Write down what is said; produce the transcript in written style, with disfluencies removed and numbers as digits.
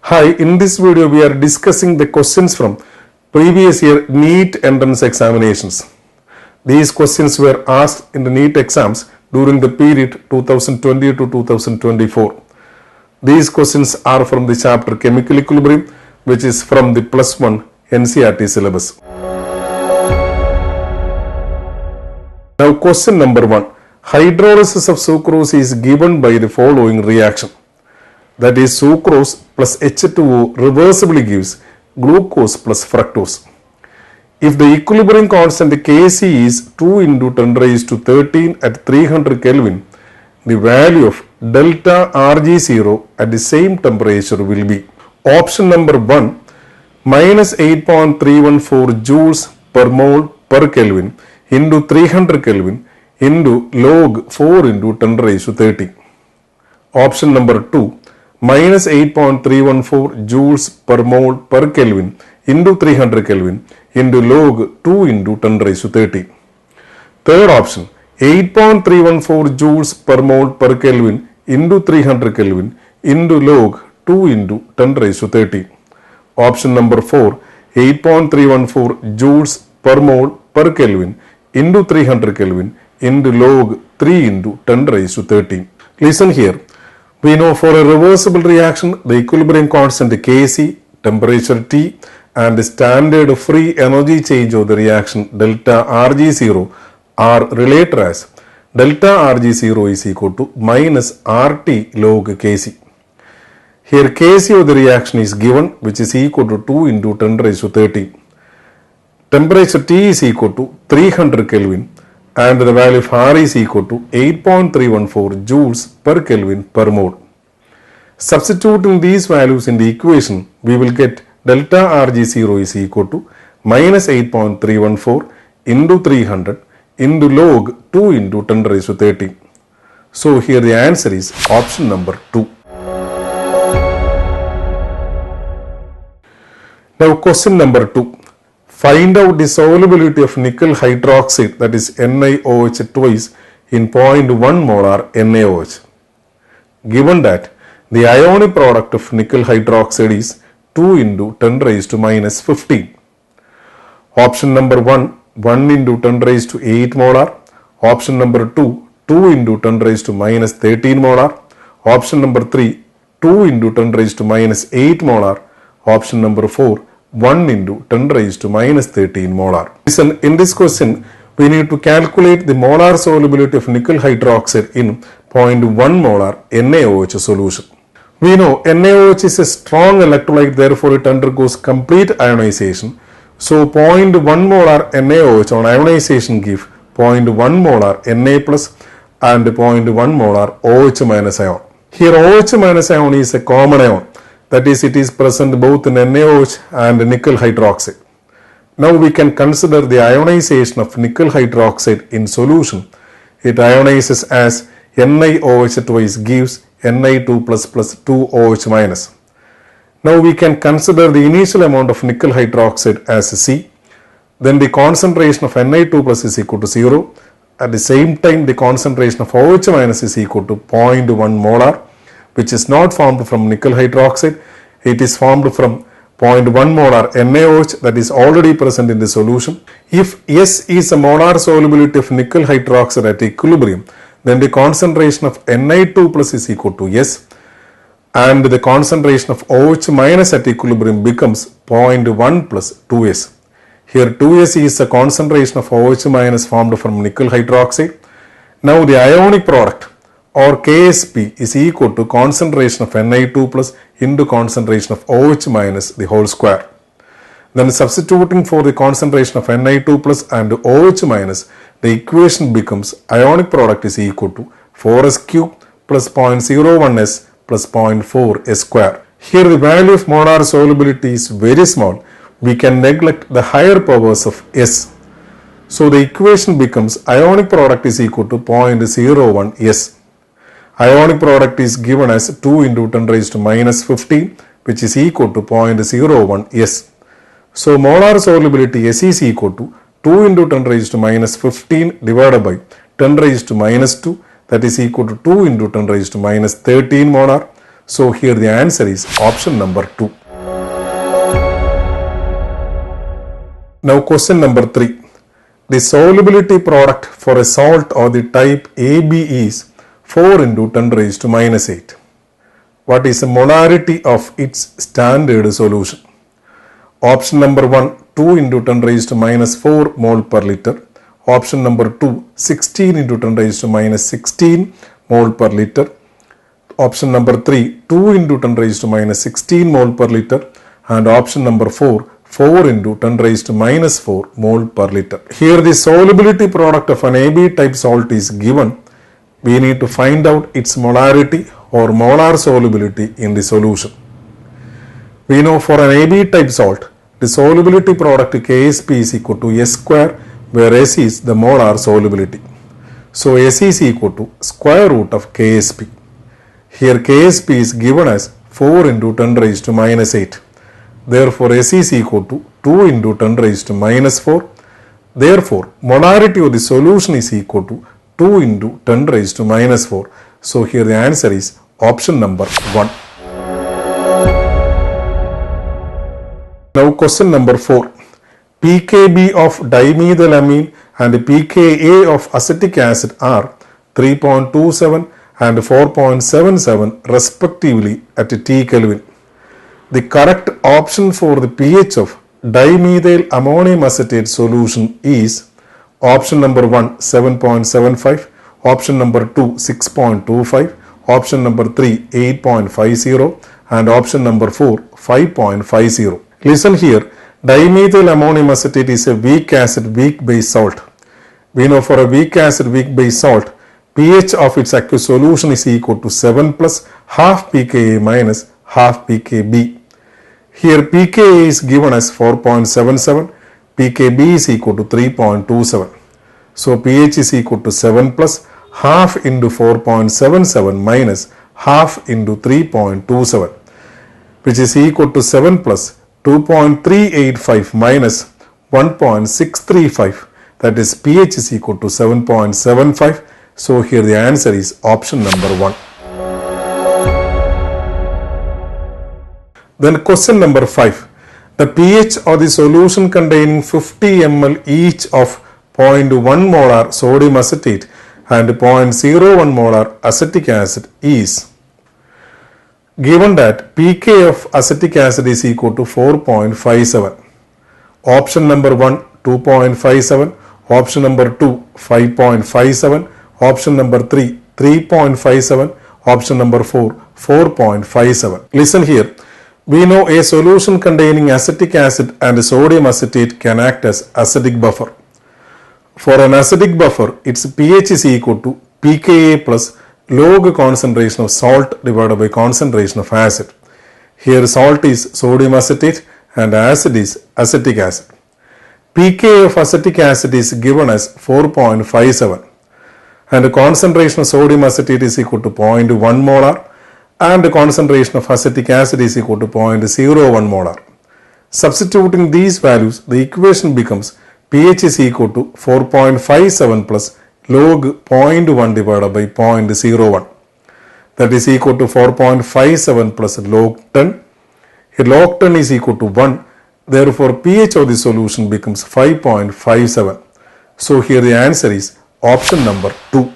Hi, in this video we are discussing the questions from previous year Neet entrance examinations. These questions were asked in the Neet exams during the period 2020 to 2024. These questions are from the chapter Chemical Equilibrium, which is from the +1 NCERT syllabus. Now question number 1. Hydrolysis of sucrose is given by the following reaction. That is, sucrose plus H2O reversibly gives glucose plus fructose. If the equilibrium constant Kc is 2 into 10 raised to 13 at 300 Kelvin, the value of delta Rg0 at the same temperature will be option number 1 minus 8.314 joules per mole per Kelvin into 300 Kelvin into log 4 into 10 raised to 30. Option number 2 minus 8.314 joules per mole per Kelvin into 300 Kelvin into log 2 into 10 raised to 30. Third option, 8.314 joules per mole per Kelvin into 300 Kelvin into log 2 into 10 raised to 30. Option number 4, 8.314 joules per mole per Kelvin into 300 Kelvin into log 3 into 10 raised to 30. Listen here. We know for a reversible reaction, the equilibrium constant Kc, temperature T, and the standard free energy change of the reaction delta Rg0 are related as delta Rg0 is equal to minus RT log Kc. Here Kc of the reaction is given, which is equal to 2 into 10 raised to 30. Temperature T is equal to 300 Kelvin. And the value of R is equal to 8.314 joules per Kelvin per mole. Substituting these values in the equation, we will get delta Rg0 is equal to minus 8.314 into 300 into log 2 into 10 raised to 30. So here the answer is option number 2. Now question number 2. Find out the solubility of nickel hydroxide, that is NiOH twice, in 0.1 molar NaOH. Given that the ionic product of nickel hydroxide is 2 into 10 raised to minus 15. Option number 1, 1 into 10 raised to 8 molar. Option number 2, 2 into 10 raised to minus 13 molar. Option number 3, 2 into 10 raised to minus 8 molar. Option number 4, 1 into 10 raised to minus 13 molar. Listen, in this question, we need to calculate the molar solubility of nickel hydroxide in 0.1 molar NaOH solution. We know NaOH is a strong electrolyte, therefore it undergoes complete ionization. So 0.1 molar NaOH on ionization give 0.1 molar Na plus and 0.1 molar OH minus ion. Here OH minus ion is a common ion. That is, it is present both in NaOH and nickel hydroxide. Now we can consider the ionization of nickel hydroxide in solution. It ionizes as NiOH twice gives Ni2 plus 2OH minus. Now we can consider the initial amount of nickel hydroxide as C. Then the concentration of Ni2 plus is equal to 0. At the same time, the concentration of OH minus is equal to 0.1 molar, which is not formed from nickel hydroxide. It is formed from 0.1 molar NaOH that is already present in the solution. If S is a molar solubility of nickel hydroxide at equilibrium, then the concentration of Ni2 plus is equal to S, and the concentration of OH minus at equilibrium becomes 0.1 plus 2S. Here 2S is the concentration of OH minus formed from nickel hydroxide. Now the ionic product or Ksp is equal to concentration of Ni2 plus into concentration of OH minus the whole square. Then substituting for the concentration of Ni2 plus and OH minus, the equation becomes ionic product is equal to 4s cube plus 0.01s plus 0.4s square. Here the value of molar solubility is very small. We can neglect the higher powers of S. So the equation becomes ionic product is equal to 0.01s. Ionic product is given as 2 into 10 raised to minus 15, which is equal to 0.01 S. So molar solubility S is equal to 2 into 10 raised to minus 15 divided by 10 raised to minus 2, that is equal to 2 into 10 raised to minus 13 molar. So here the answer is option number 2. Now question number 3. The solubility product for a salt of the type AB is 4 into 10 raised to minus 8. What is the molarity of its standard solution? Option number 1, 2 into 10 raised to minus 4 mole per liter. Option number 2, 16 into 10 raised to minus 16 mole per liter. Option number 3, 2 into 10 raised to minus 16 mole per liter. And option number 4, 4 into 10 raised to minus 4 mole per liter. Here the solubility product of an AB type salt is given. We need to find out its molarity or molar solubility in the solution. We know for an AB type salt, the solubility product Ksp is equal to S square, where S is the molar solubility. So S is equal to square root of Ksp. Here Ksp is given as 4 into 10 raised to minus 8. Therefore S is equal to 2 into 10 raised to minus 4. Therefore molarity of the solution is equal to 2 into 10 raised to minus 4. So here the answer is option number 1. Now question number 4. pKb of dimethylamine and pKa of acetic acid are 3.27 and 4.77 respectively at T Kelvin. The correct option for the pH of dimethyl ammonium acetate solution is option number 1 7.75, option number 2 6.25, option number 3 8.50 and option number 4 5.50. Listen here, dimethyl ammonium acetate is a weak acid weak base salt. We know for a weak acid weak base salt, pH of its aqueous solution is equal to 7 plus half pKa minus half pKb. Here pKa is given as 4.77, pKb is equal to 3.27. So pH is equal to 7 plus half into 4.77 minus half into 3.27, which is equal to 7 plus 2.385 minus 1.635, that is pH is equal to 7.75. So here the answer is option number 1. Then question number 5. The pH of the solution containing 50 ml each of 0.1 molar sodium acetate and 0.01 molar acetic acid is given that pK of acetic acid is equal to 4.57. Option number 1 2.57, option number 2 5.57, option number 3 3.57, option number 4 4.57. Listen here. We know a solution containing acetic acid and sodium acetate can act as acidic buffer. For an acidic buffer, its pH is equal to pKa plus log concentration of salt divided by concentration of acid. Here salt is sodium acetate and acid is acetic acid. pK of acetic acid is given as 4.57 and the concentration of sodium acetate is equal to 0.1 molar and the concentration of acetic acid is equal to 0.01 molar. Substituting these values, the equation becomes pH is equal to 4.57 plus log 0.1 divided by 0.01. That is equal to 4.57 plus log 10. Here log 10 is equal to 1. Therefore pH of the solution becomes 5.57. So here the answer is option number 2.